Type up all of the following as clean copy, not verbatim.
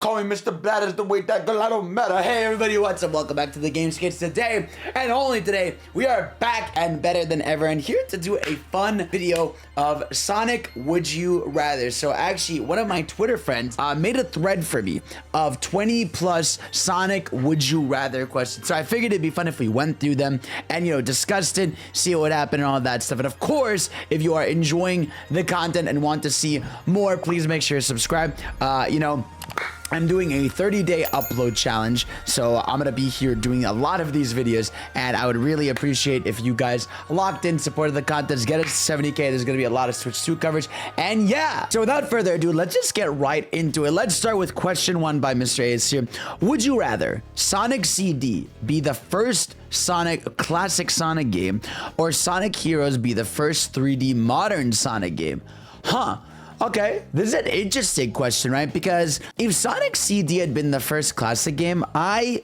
Call me Mr. Bad is the way that girl, I don't matter. Hey everybody, what's up? Welcome back to the Game Skits. Today, and only today, we are back and better than ever, and here to do a fun video of Sonic Would You Rather. So actually, one of my Twitter friends made a thread for me of 20 plus Sonic Would You Rather questions. So I figured it'd be fun if we went through them and, you know, discussed it, see what happened and all that stuff. And of course, if you are enjoying the content and want to see more, please make sure to subscribe. I'm doing a 30-day upload challenge, so I'm gonna be here doing a lot of these videos, and I would really appreciate if you guys locked in, supported the content, get us to 70K. There's gonna be a lot of Switch 2 coverage, and yeah. So without further ado, let's just get right into it. Let's start with question 1 by Mr. Ace here. Would you rather Sonic CD be the first classic Sonic game, or Sonic Heroes be the first 3D modern Sonic game? Okay, this is an interesting question, right? Because if Sonic CD had been the first classic game, I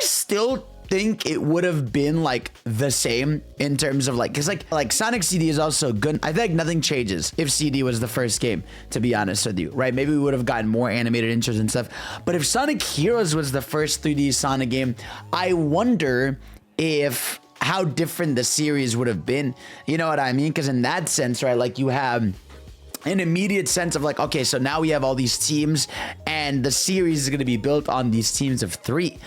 still think it would have been like the same in terms of like, because like Sonic CD is also good. I think nothing changes if CD was the first game, to be honest with you, right? Maybe we would have gotten more animated intros and stuff. But if Sonic Heroes was the first 3D Sonic game, I wonder if how different the series would have been. You know what I mean? Because in that sense, right, like you have an immediate sense of like, okay, so now we have all these teams and the series is going to be built on these teams of 3,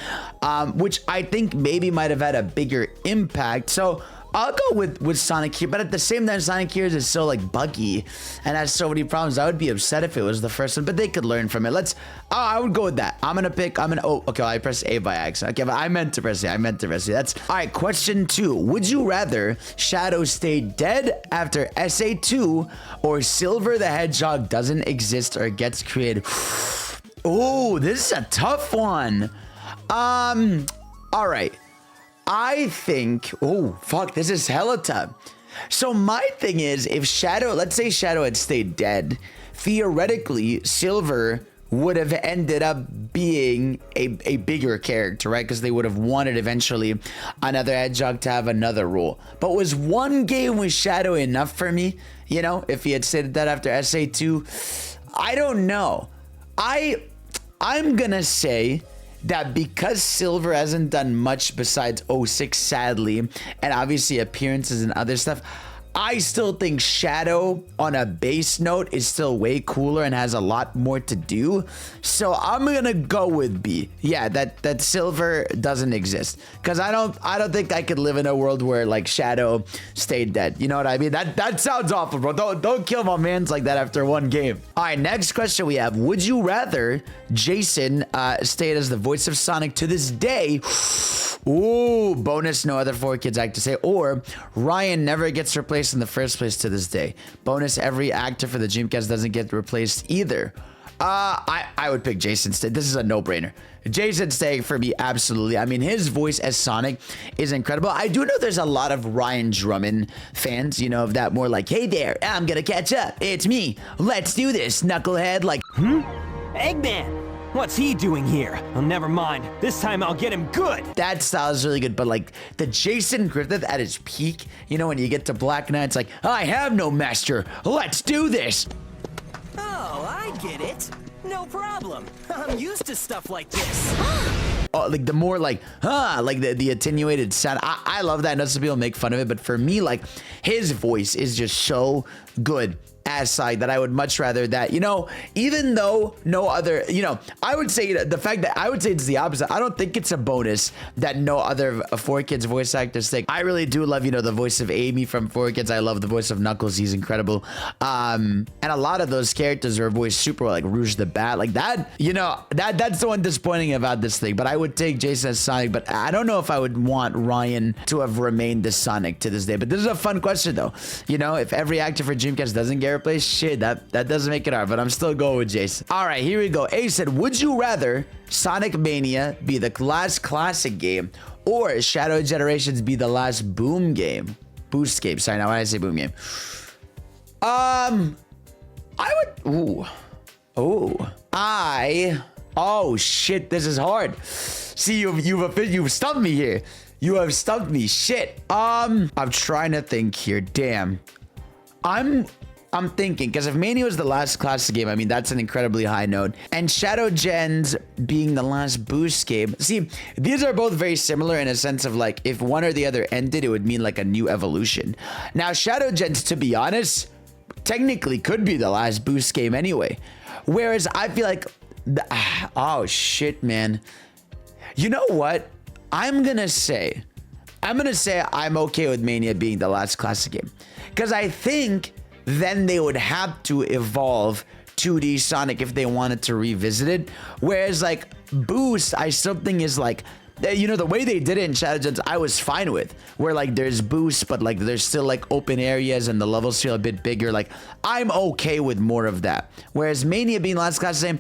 which I think maybe might have had a bigger impact. So I'll go with Sonic Heroes, but at the same time, Sonic Heroes is so like buggy and has so many problems. I would be upset if it was the first one, but they could learn from it. I would go with that. Oh, okay, I pressed A by accident. Okay, but I meant to press A. That's all right. Question 2. Would you rather Shadow stay dead after SA2 or Silver the Hedgehog doesn't exist or gets created? Oh, this is a tough one. All right. I think, oh, fuck, this is hella tough. So my thing is, if Shadow, let's say Shadow had stayed dead, theoretically, Silver would have ended up being a bigger character, right? Because they would have wanted eventually another Hedgehog to have another role. But was one game with Shadow enough for me? You know, if he had stayed dead after SA2? I don't know. I'm gonna say that because Silver hasn't done much besides 06, sadly, and obviously appearances and other stuff, I still think Shadow on a base note is still way cooler and has a lot more to do. So I'm gonna go with B. Yeah, that Silver doesn't exist, because I don't think I could live in a world where like Shadow stayed dead. You know what I mean? That sounds awful, bro. Don't kill my mans like that after one game. All right, next question we have: would you rather Jason stayed as the voice of Sonic to this day? Ooh, bonus, no other 4Kids act to say, or Ryan never gets replaced in the first place to this day. Bonus, every actor for the Dreamcast doesn't get replaced either. I would pick Jason. This is a no-brainer. Jason staying for me, absolutely. I mean, his voice as Sonic is incredible. I do know there's a lot of Ryan Drummond fans, you know, of that more like, hey there, I'm gonna catch up. It's me. Let's do this, knucklehead. Like, Eggman! What's he doing here? Oh, never mind. This time I'll get him good. That style is really good, but like the Jason Griffith at his peak, you know, when you get to Black Knight, it's like, I have no master. Let's do this. Oh, I get it. No problem. I'm used to stuff like this. Oh, like the more like the attenuated sound. I love that. I know some people make fun of it, but for me, like his voice is just so good as Sonic that I would much rather that, you know, even though no other, you know, I would say the fact that I would say it's the opposite. I don't think it's a bonus that no other 4Kids voice actors think. I really do love, you know, the voice of Amy from 4Kids. I love the voice of Knuckles. He's incredible. And a lot of those characters are voiced super well, like Rouge the Bat, like that, you know, that's the one disappointing about this thing. But I would take Jason as Sonic, but I don't know if I would want Ryan to have remained the Sonic to this day. But this is a fun question though. You know, if every actor for Dreamcast doesn't get replaced, shit, that doesn't make it hard, but I'm still going with Jason. All right, here we go. A said, would you rather Sonic Mania be the last classic game or Shadow Generations be the last boom game? Boost game. Sorry, now when I say boom game. I would, oh shit, this is hard. See, you've stumped me here. You have stumped me. Shit. I'm trying to think here. Damn. I'm thinking, because if Mania was the last classic game, I mean, that's an incredibly high note. And Shadow Gens being the last boost game. See, these are both very similar in a sense of like, if one or the other ended, it would mean like a new evolution. Now, Shadow Gens, to be honest, technically could be the last boost game anyway. Whereas I feel like, oh shit, man. You know what? I'm gonna say I'm okay with Mania being the last classic game. Because I think then they would have to evolve 2D Sonic if they wanted to revisit it. Whereas like Boost, I still think is like, you know, the way they did it in Shadow Gens, I was fine with. Where like there's Boost, but like there's still like open areas and the levels feel a bit bigger. Like I'm okay with more of that. Whereas Mania being last class same,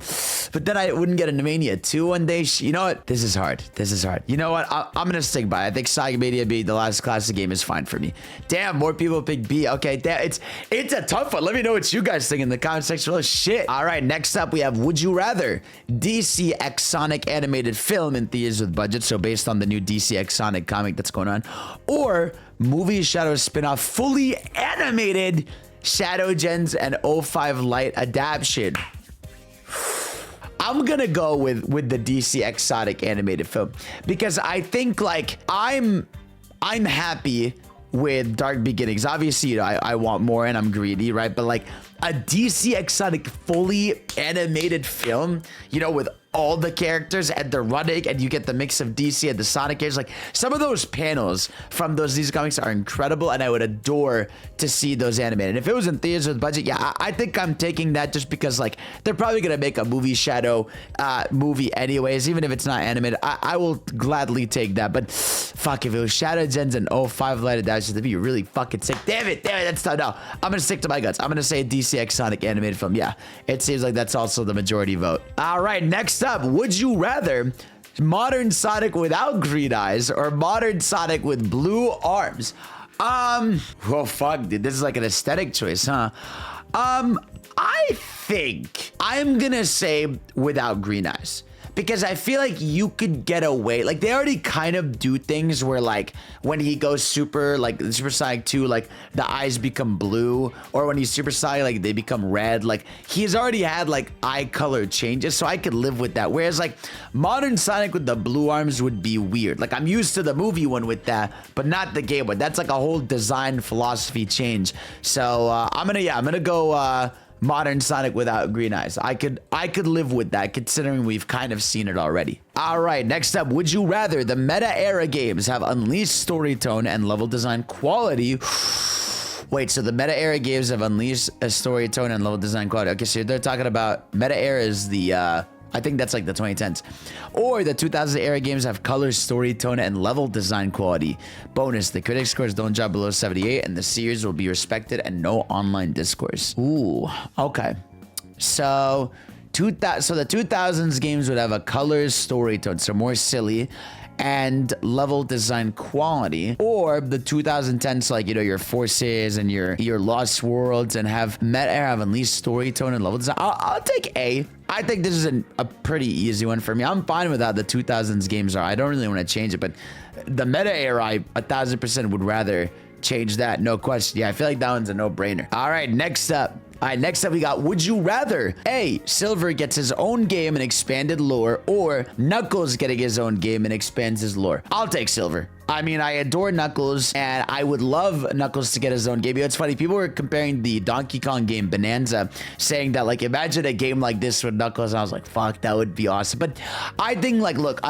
but then I wouldn't get into Mania 2 one day. You know what? This is hard. This is hard. You know what? I'm gonna stick by it. I think Sonic Mania being the last classic game is fine for me. Damn, more people pick B. Okay, damn, it's a tough one. Let me know what you guys think in the comment section. Oh shit. All right, next up we have Would You Rather? DC X Sonic animated film in theaters with budget. So based on the new DC X Sonic comic that's going on, or movie Shadow spin-off fully animated Shadow Gens and 05 Light adaptation. I'm gonna go with the DC X Sonic animated film because I think like I'm happy with Dark Beginnings. Obviously, you know, I want more and I'm greedy, right? But like a DC X Sonic fully animated film, you know, with all the characters and they're running and you get the mix of DC and the Sonic characters. Like some of those panels from those DC comics are incredible and I would adore to see those animated. And if it was in theaters with budget, yeah, I think I'm taking that just because like they're probably gonna make a movie Shadow movie anyways, even if it's not animated. I will gladly take that. But fuck, if it was Shadow Gens and 05 Light Adaptation, that'd be really fucking sick. Damn it, that's tough. No, I'm gonna stick to my guts. I'm gonna say DC X Sonic animated film. Yeah, it seems like that's also the majority vote. All right, next up, would you rather modern Sonic without green eyes or modern Sonic with blue arms? Well, fuck, dude, this is like an aesthetic choice, huh? I think I'm gonna say without green eyes. Because I feel like you could get away. Like they already kind of do things where like when he goes super, like Super Sonic 2, like the eyes become blue, or when he's Super Sonic, like they become red. Like he's already had like eye color changes, so I could live with that. Whereas like modern Sonic with the blue arms would be weird. Like I'm used to the movie one with that, but not the game one. That's like a whole design philosophy change. So I'm gonna go modern Sonic without green eyes. I could live with that considering we've kind of seen it already. All right, next up, would you rather the meta era games have unleashed story tone and level design quality? Wait, so the meta era games have unleashed a story tone and level design quality. Okay, so they're talking about meta era is the I think that's like the 2010s. Or the 2000 era games have color, story, tone, and level design quality. Bonus, the critic scores don't drop below 78, and the series will be respected and no online discourse. Ooh, okay. So, the 2000s games would have a color, story, tone, so more silly, and level design quality. Or the 2010s, like, you know, your Forces and your Lost Worlds, and have meta era have unleashed story tone and level design. I'll take A. I think this is a pretty easy one for me. I'm fine with how the 2000s games are. I don't really want to change it, but the meta era, I 1000% would rather change that. No question. Yeah, I feel like that one's a no-brainer. All right, next up. We got, would you rather A, Silver gets his own game and expanded lore, or Knuckles getting his own game and expands his lore? I'll take Silver. I mean, I adore Knuckles, and I would love Knuckles to get his own game. You know, it's funny, people were comparing the Donkey Kong game Bonanza, saying that, like, imagine a game like this with Knuckles, and I was like, fuck, that would be awesome. But I think, like, look,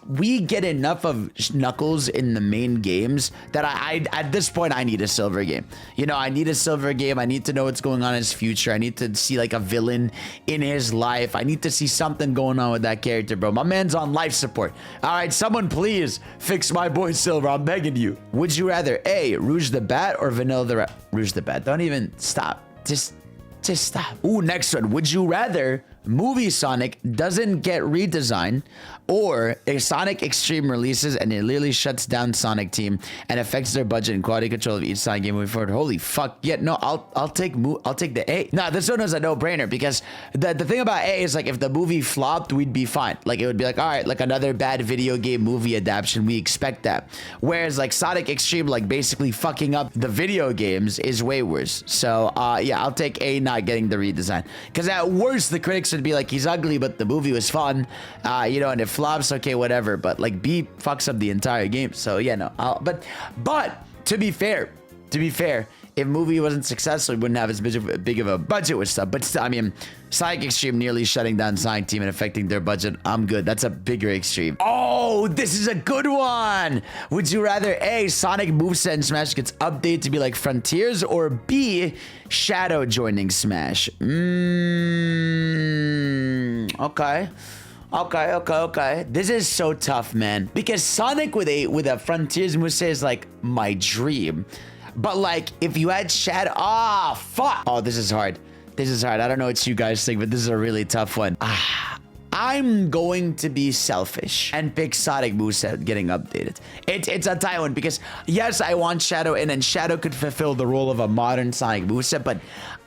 we get enough of Knuckles in the main games that at this point, I need a Silver game. You know, I need a Silver game. I need to know what's going on in his future. I need to see, like, a villain in his life. I need to see something going on with that character, bro. My man's on life support. All right, someone please fix my boy Silver. I'm begging you. Would you rather A, Rouge the Bat, or Vanilla the Rat? Rouge the Bat. Don't even stop. Just stop. Ooh, next one. Would you rather movie Sonic doesn't get redesigned, or if Sonic Extreme releases and it literally shuts down Sonic Team and affects their budget and quality control of each Sonic game moving forward. Holy fuck. Yeah, no, I'll take the A. Now, this one is a no-brainer because the thing about A is like if the movie flopped, we'd be fine. Like it would be like, all right, like another bad video game movie adaptation. We expect that. Whereas like Sonic Extreme, like basically fucking up the video games is way worse. So yeah, I'll take A, not getting the redesign. Because at worst, the critics would be like, he's ugly, but the movie was fun. You know, and if flops, okay, whatever, but like B fucks up the entire game. So yeah, no, but to be fair, if movie wasn't successful, we wouldn't have as big of a budget with stuff. But still, I mean, Sonic Extreme nearly shutting down Sonic Team and affecting their budget, I'm good. That's a bigger extreme. Oh, this is a good one. Would you rather A, Sonic moveset in Smash gets updated to be like Frontiers, or B, Shadow joining Smash? Okay. This is so tough, man. Because Sonic with a Frontiers moveset is like my dream. But like, if you had Shadow, fuck. Oh, this is hard. I don't know what you guys think, but this is a really tough one. I'm going to be selfish and pick Sonic moveset getting updated. It's a tight one because yes, I want Shadow in, and Shadow could fulfill the role of a modern Sonic moveset, but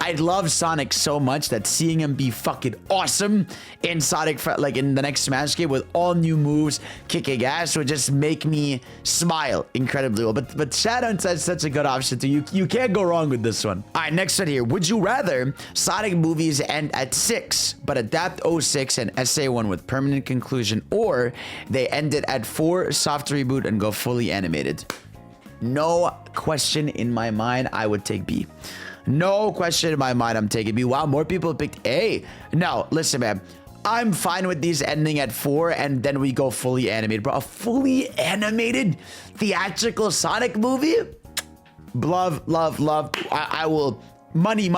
I love Sonic so much that seeing him be fucking awesome in Sonic, like in the next Smash game with all new moves, kicking ass, would just make me smile incredibly well. But Shadow is such a good option too. You can't go wrong with this one. All right, next one here. Would you rather Sonic movies end at 6, but adapt 06 and SA1 with permanent conclusion, or they end it at 4, soft reboot, and go fully animated? No question in my mind, I would take B. No question in my mind, I'm taking B. Wow, more people picked A. No, listen, man. I'm fine with these ending at 4 and then we go fully animated. Bro, a fully animated theatrical Sonic movie? Love. I will money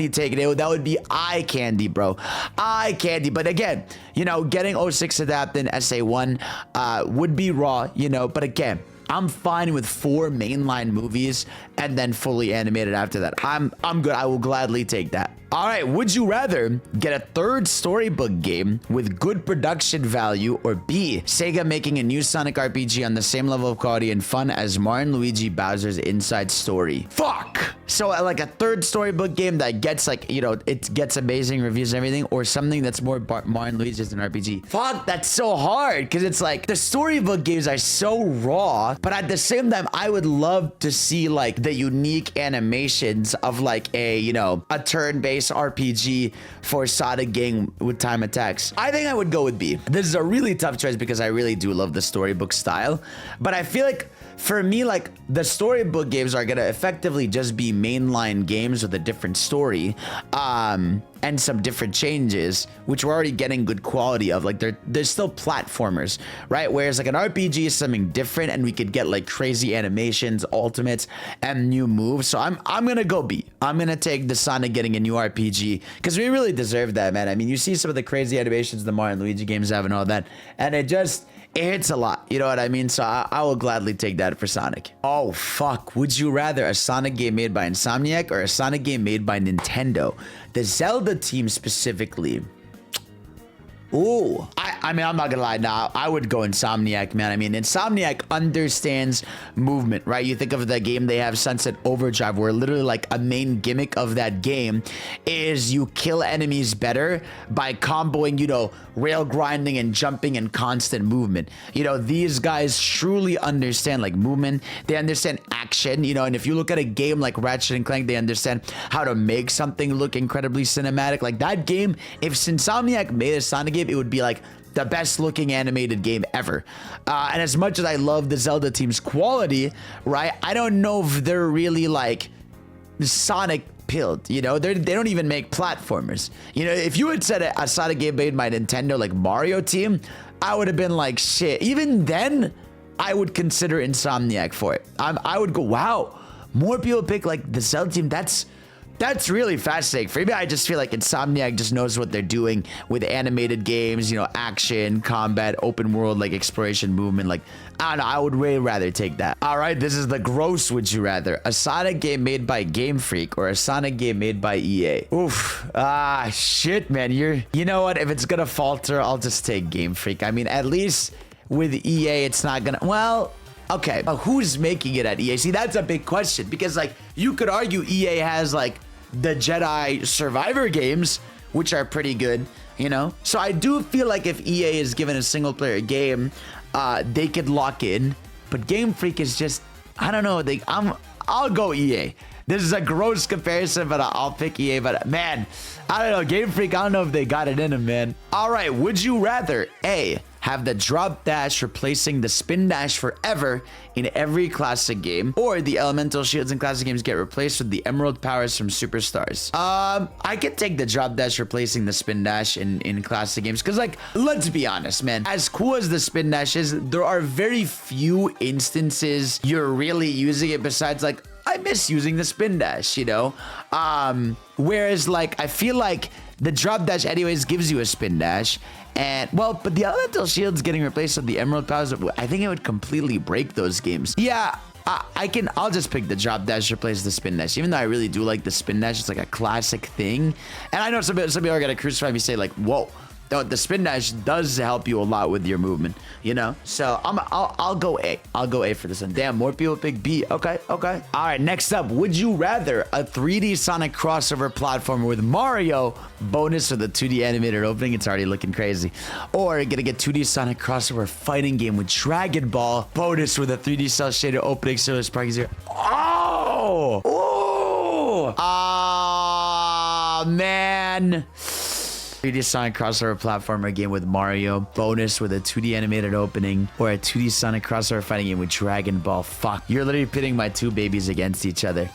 take it. That would be eye candy, bro. Eye candy. But again, you know, getting 06 adapted in SA1 would be raw, you know, but again, I'm fine with 4 mainline movies and then fully animated after that. I'm good. I will gladly take that. All right, would you rather get a 3rd storybook game with good production value, or B, Sega making a new Sonic RPG on the same level of quality and fun as Mario & Luigi Bowser's Inside Story? Fuck! So like a 3rd storybook game that gets like, you know, it gets amazing reviews and everything, or something that's more Mario & Luigi as an RPG? Fuck, that's so hard, because it's like the storybook games are so raw, but at the same time, I would love to see like the unique animations of like a, you know, a turn-based RPG for Sonic game with time attacks. I think I would go with B. This is a really tough choice because I really do love the storybook style, but I feel like for me, like the storybook games are gonna effectively just be mainline games with a different story, and some different changes, which we're already getting good quality of. Like they're still platformers, right? Whereas like an RPG is something different, and we could get like crazy animations, ultimates, and new moves. So I'm gonna go B. I'm gonna take the Sonic getting a new RPG because we really deserve that, man. I mean, you see some of the crazy animations the Mario & Luigi games have and all that, and it hits a lot, you know what I mean? So I will gladly take that for Sonic. Oh, fuck. Would you rather a Sonic game made by Insomniac or a Sonic game made by Nintendo? The Zelda team specifically. Ooh, I mean, I'm not gonna lie. Now, I would go Insomniac, man. I mean, Insomniac understands movement, right? You think of the game they have, Sunset Overdrive, where literally like a main gimmick of that game is you kill enemies better by comboing, you know, rail grinding and jumping and constant movement. You know, these guys truly understand like movement. They understand action, you know, and if you look at a game like Ratchet and Clank, they understand how to make something look incredibly cinematic. Like that game, if Insomniac made a Sonic game, it would be like the best looking animated game ever. And as much as I love the Zelda team's quality, right, I don't know if they're really like Sonic pilled, you know. They don't even make platformers. You know, if you had said a Sonic game made by Nintendo like Mario team, I would have been like, shit. Even then, I would consider Insomniac for it. I would go, wow, more people pick like the Zelda team. That's That's really fascinating. For me, I just feel like Insomniac just knows what they're doing with animated games, you know, action, combat, open world, like exploration, movement. Like, I don't know, I would way rather take that. All right, this is the gross would you rather. A Sonic game made by Game Freak or a Sonic game made by EA? Oof. Shit, man. You know what? If it's gonna falter, I'll just take Game Freak. I mean, at least with EA, it's not gonna, well, okay. But who's making it at EA? See, that's a big question because, like, you could argue EA has, like, the Jedi Survivor games, which are pretty good, you know? So I do feel like if EA is given a single player game, they could lock in. But Game Freak is just, I don't know. I'll go EA. This is a gross comparison, but I'll pick EA. But man, I don't know. Game Freak, I don't know if they got it in them, man. All right. Would you rather A, have the drop dash replacing the spin dash forever in every classic game, or the elemental shields in classic games get replaced with the emerald powers from superstars? I could take the drop dash replacing the spin dash in classic games, because, like, let's be honest, man, as cool as the spin dash is, there are very few instances you're really using it besides, like, I miss using the spin dash, you know? Whereas, like, I feel like the drop dash anyways gives you a spin dash. And, well, but the elemental shields getting replaced with the emerald powers, I think it would completely break those games. Yeah, I'll just pick the drop dash, replace the spin dash. Even though I really do like the spin dash, it's like a classic thing. And I know some people are gonna crucify me, say like, whoa, the spin dash does help you a lot with your movement, you know? So I'll go A. I'll go A for this one. Damn, more people pick B. Okay. All right, next up, would you rather a 3D Sonic crossover platformer with Mario, bonus with a 2D animated opening? It's already looking crazy. Or gonna get 2D Sonic crossover fighting game with Dragon Ball, bonus with a 3D cell shaded opening, so it's Sparky Zero. Oh! Man. 3D Sonic crossover platformer game with Mario, bonus with a 2D animated opening, or a 2D Sonic crossover fighting game with Dragon Ball. Fuck, you're literally pitting my two babies against each other.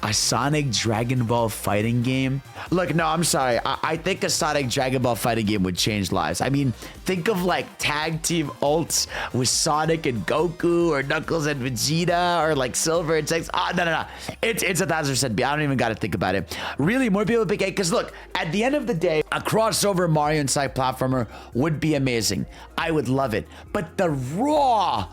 A Sonic Dragon Ball fighting game? Look, no, I'm sorry. I think a Sonic Dragon Ball fighting game would change lives. I mean, think of like tag team ults with Sonic and Goku, or Knuckles and Vegeta, or like Silver and Six. Oh, no. It's 1000% B. I don't even got to think about it. Really, more people pick A, because look, at the end of the day, a crossover Mario and Sonic platformer would be amazing. I would love it. But the raw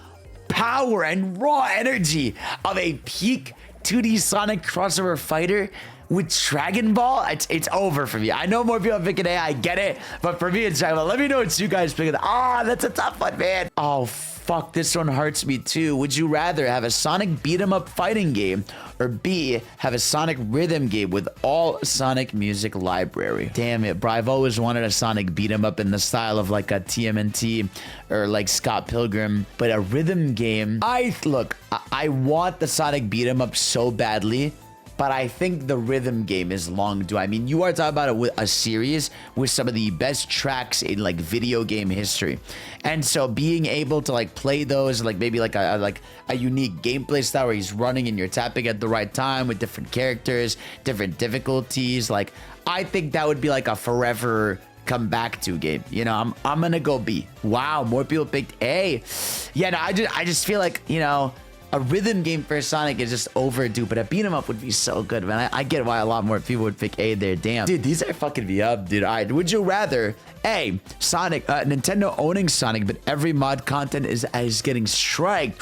power and raw energy of a peak 2D Sonic crossover fighter with Dragon Ball, it's over for me. I know more people are picking A, I get it, but for me, it's Dragon Ball. Let me know what you guys pick. That's a tough one, man. Oh, fuck, this one hurts me too. Would you rather have a Sonic beat 'em up fighting game, or B, have a Sonic rhythm game with all Sonic music library? Damn it, bro. I've always wanted a Sonic beat 'em up in the style of like a TMNT or like Scott Pilgrim, but a rhythm game. I want the Sonic beat 'em up so badly, but I think the rhythm game is long due. I mean, you are talking about a series with some of the best tracks in like video game history. And so being able to like play those, like maybe like a unique gameplay style where he's running and you're tapping at the right time with different characters, different difficulties, like I think that would be like a forever come back to game. You know, I'm gonna go B. Wow, more people picked A. Yeah, no, I just feel like, you know, a rhythm game for Sonic is just overdue, but a beat 'em up would be so good, man. I get why a lot more people would pick A there. Damn. Dude, these are fucking me up, dude. All right, would you rather A, Sonic, Nintendo owning Sonic, but every mod content is getting striked,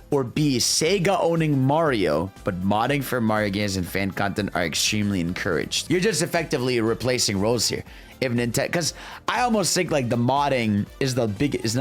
or B, Sega owning Mario, but modding for Mario games and fan content are extremely encouraged? You're just effectively replacing roles here. If Nintendo, because I almost think like the modding is not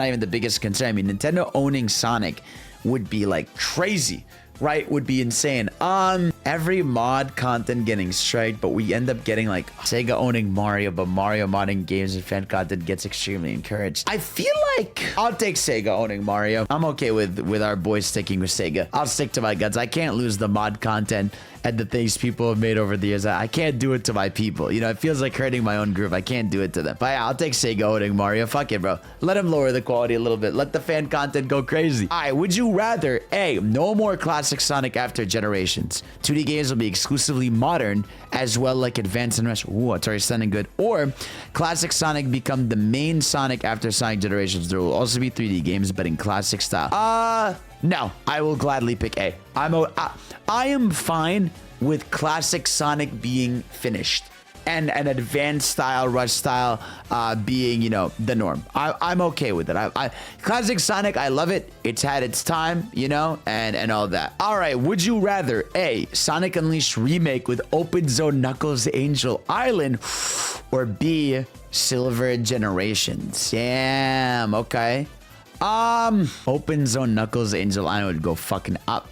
even the biggest concern. I mean, Nintendo owning Sonic would be like crazy, right? Would be insane. Every mod content getting straight, but we end up getting like Sega owning Mario, but Mario modding games and fan content gets extremely encouraged. I feel like I'll take Sega owning Mario. I'm okay with our boys sticking with Sega. I'll stick to my guns. I can't lose the mod content and the things people have made over the years. I can't do it to my people. You know, it feels like hurting my own group. I can't do it to them. But yeah, I'll take Sega owning Mario. Fuck it, bro. Let them lower the quality a little bit. Let the fan content go crazy. All right, would you rather A, no more classic Sonic after generations? 2D games will be exclusively modern as well, like Advanced and Rush. Ooh, it's already sounding good. Or classic Sonic become the main Sonic after Sonic Generations. There will also be 3D games, but in classic style. No, I will gladly pick A. I am fine with classic Sonic being finished and an advanced style, rush style being, you know, the norm. I'm okay with it. Classic Sonic, I love it. It's had its time, you know, and all that. All right, would you rather A, Sonic Unleashed remake with open zone Knuckles Angel Island, or B, Silver Generations? Damn, okay. Open zone Knuckles Angel Island would go fucking up.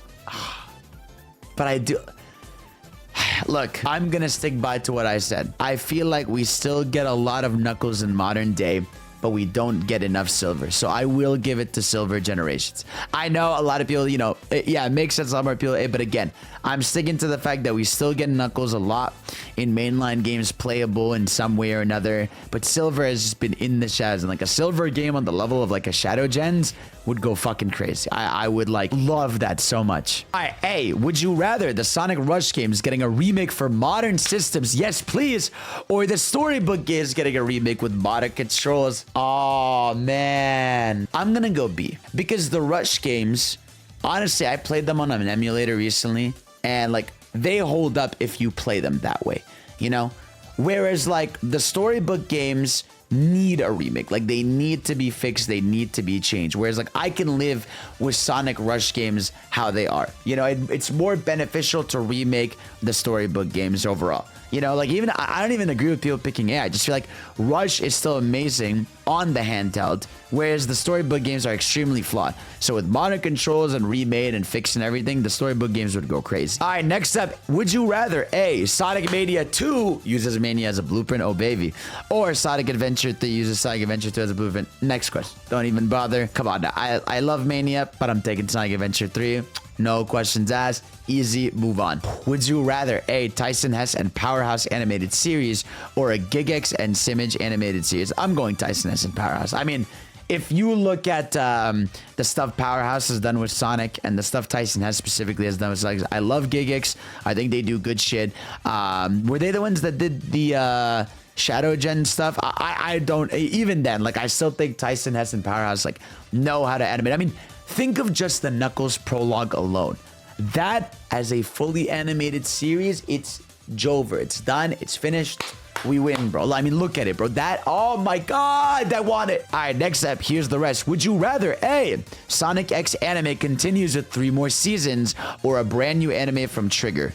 But I do... Look, I'm gonna stick by to what I said. I feel like we still get a lot of Knuckles in modern day, but we don't get enough Silver. So I will give it to Silver Generations. I know a lot of people, you know, it makes sense. A lot more people, but again, I'm sticking to the fact that we still get Knuckles a lot in mainline games, playable in some way or another. But Silver has just been in the shadows, and like a Silver game on the level of like a Shadow Gens would go fucking crazy. I would like love that so much. All right, A, would you rather the Sonic Rush games getting a remake for modern systems? Yes, please. Or the Storybook games getting a remake with modern controls? Oh, man. I'm gonna go B. Because the Rush games, honestly, I played them on an emulator recently, and like they hold up if you play them that way, you know? Whereas like the Storybook games need a remake. Like they need to be fixed, they need to be changed. Whereas like I can live with Sonic Rush games how they are, you know. It's more beneficial to remake the Storybook games overall, you know. Like even I don't even agree with people picking A. I just feel like Rush is still amazing on the handheld, whereas the Storybook games are extremely flawed. So with modern controls and remade and fixed and everything, the Storybook games would go crazy. All right, next up, would you rather A, Sonic Mania 2 uses Mania as a blueprint, oh baby, or Sonic Adventure 3 uses Sonic Adventure 2 as a blueprint? Next question. Don't even bother. Come on now. I love Mania, but I'm taking Sonic Adventure 3. No questions asked. Easy, move on. Would you rather A, Tyson Hess and Powerhouse animated series, or a Gigex and Simage animated series? I'm going Tyson Hess and Powerhouse. I mean, if you look at the stuff Powerhouse has done with Sonic and the stuff Tyson Hess specifically has done with Sonic, I love Gigex. I think they do good shit. Were they the ones that did the Shadow Gen stuff? I don't, even then, like I still think Tyson Hess and Powerhouse like know how to animate. I mean, think of just the Knuckles prologue alone. That as a fully animated series, it's Jover. It's done. It's finished. We win, bro. I mean, look at it, bro. That, oh my God, I want it. All right, next up, here's the rest. Would you rather A, Sonic X anime continues with 3 more seasons, or a brand new anime from Trigger?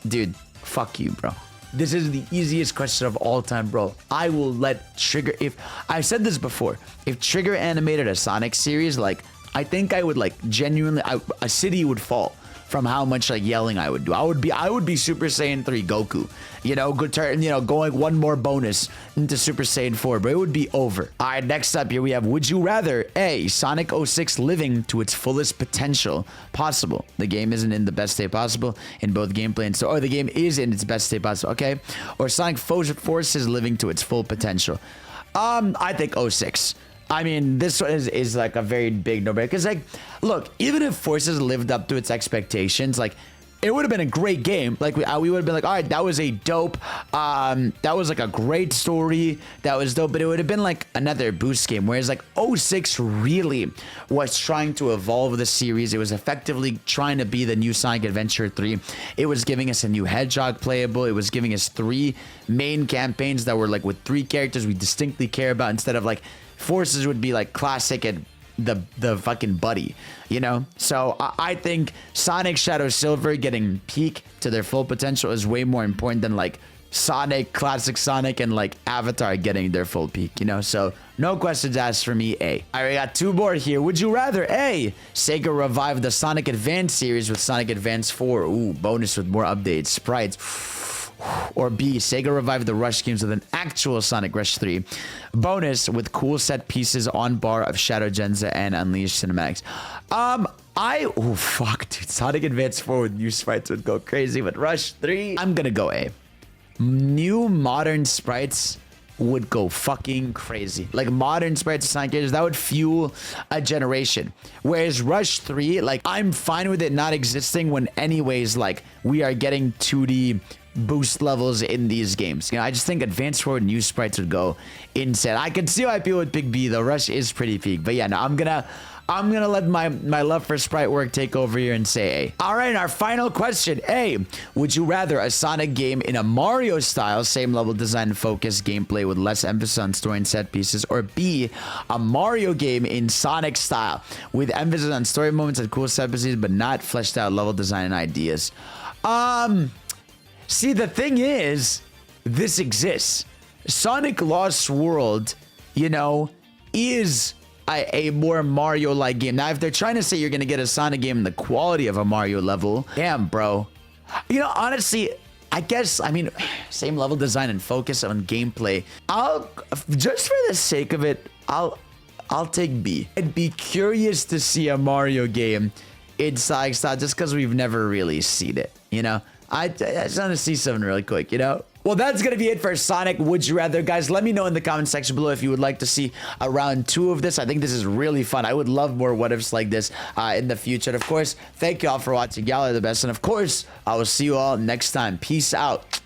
Dude, fuck you, bro. This is the easiest question of all time, bro. I will let Trigger, if I've said this before, if Trigger animated a Sonic series, like I think I would like genuinely, a city would fall from how much like yelling I would do. I would be Super Saiyan 3 Goku, you know, good turn, you know, going one more bonus into Super Saiyan 4, but it would be over. All right, next up here we have, would you rather A, Sonic 06 living to its fullest potential possible? The game isn't in the best state possible in both gameplay and so, or the game is in its best state possible, okay? Or Sonic Forces living to its full potential? I think 06. I mean, this one is like a very big no-brainer. Because, like, look, even if Forces lived up to its expectations, like, it would have been a great game. Like, we would have been like, all right, that was a dope, that was like a great story. That was dope. But it would have been like another boost game. Whereas, like, 06 really was trying to evolve the series. It was effectively trying to be the new Sonic Adventure 3. It was giving us a new Hedgehog playable. It was giving us 3 main campaigns that were, like, with 3 characters we distinctly care about, instead of, like, Forces would be like classic and the fucking buddy, you know? So I think Sonic Shadow Silver getting peak to their full potential is way more important than like Sonic, classic Sonic, and like Avatar getting their full peak, you know? So no questions asked for me, A. All right, we got 2 more here. Would you rather A, Sega revive the Sonic Advance series with Sonic Advance 4, ooh, bonus with more updates, sprites, or B, Sega revive the Rush games with an actual Sonic Rush 3 bonus with cool set pieces on bar of Shadow Genza and Unleashed cinematics? Oh fuck, dude, Sonic Advance 4 with new sprites would go crazy, but Rush 3, I'm gonna go A. New modern sprites would go fucking crazy. Like modern sprites of Sonic characters, that would fuel a generation. Whereas Rush 3, like I'm fine with it not existing when anyways, like we are getting 2D boost levels in these games. You know, I just think advanced forward new sprites would go insane. I can see why people would pick B. The rush is pretty peak, but yeah, no, I'm gonna let my love for sprite work take over here and say A. All right, our final question. A, would you rather a Sonic game in a Mario style, same level design and focus gameplay with less emphasis on story and set pieces, or B, a Mario game in Sonic style with emphasis on story moments and cool set pieces, but not fleshed out level design and ideas? See, the thing is, this exists. Sonic Lost World, you know, is a more Mario-like game. Now, if they're trying to say you're going to get a Sonic game in the quality of a Mario level, damn, bro. You know, honestly, I guess, I mean, same level design and focus on gameplay. Just for the sake of it, I'll take B. I'd be curious to see a Mario game in Sonic style just because we've never really seen it, you know? I just want to see something really quick, you know? Well, that's going to be it for Sonic Would You Rather, guys. Let me know in the comment section below if you would like to see a round 2 of this. I think this is really fun. I would love more what-ifs like this in the future. And of course, thank you all for watching. Y'all are the best. And of course, I will see you all next time. Peace out.